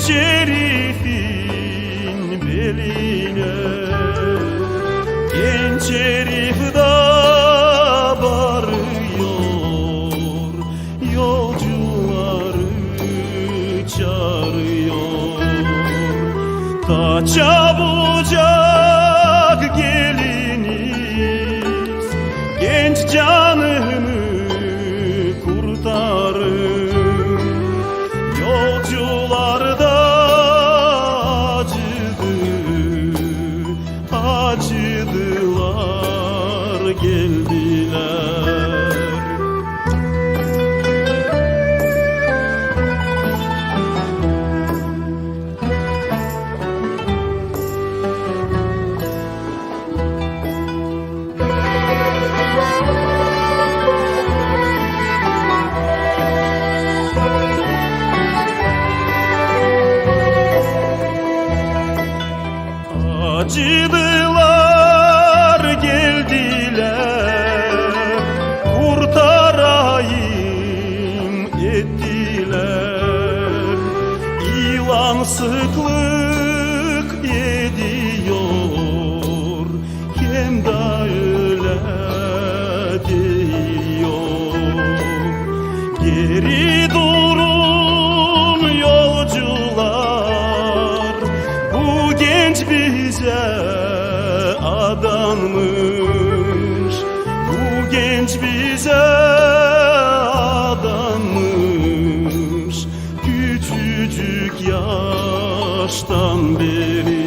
herifin beline, genç herif da bağırıyor, yolcuları çağırıyor. Ta çabucak geliniz, genç canımı kurtarın. Yolcular da acıdılar, geldiler. Acıdılar, geldiler, kurtarayım ettiler. İlan sıklık ediyor, hem de öyle diyor. Geri durun yolcular, bu genç bize adanmış, bu genç bize adanmış, küçücük yaştan beri.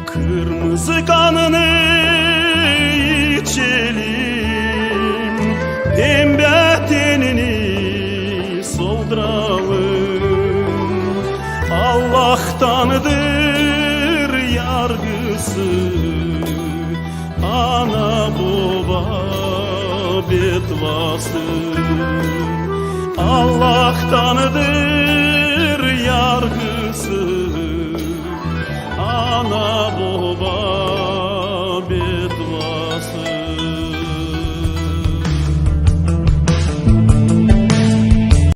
Kırmızı kanını içelim, pembe tenini solduralım. Allah'tandır yargısı, ana baba betvası. Allah'tandır